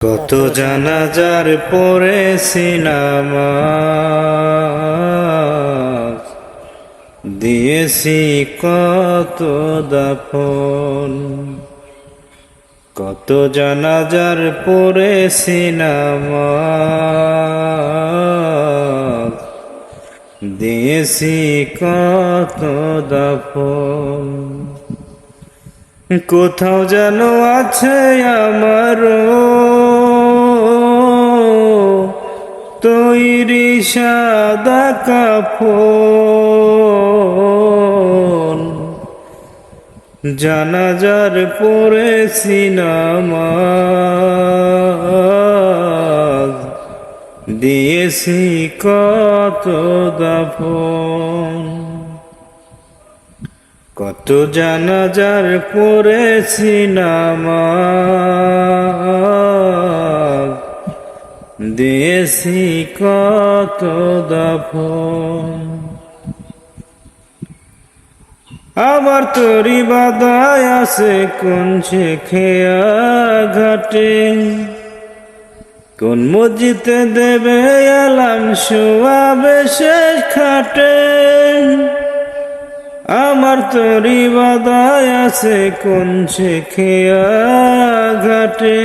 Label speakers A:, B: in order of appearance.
A: কত জানাজার পড়েছি নামাজ, দিয়েছি কত দাফন। কত জানাজার পড়েছি নামাজ, দিয়েছি কত দাফন। কোথাও যেন আছে আমারও তৈরি সাদা কাফন, জানাজার পড়েছি নামাজ, দিয়েছি কত দাফন। কত জানাজার পড়েছি নামাজ, দিয়েছি কত দাফন। আবার তোরই বাদায় আছে কোন খেয়া ঘাটে, কোন মসজিদে দেবে আলাম শোয়াবে শেষ খাটে। আমার তোরই বাদায় আছে কোন খেয়া ঘাটে।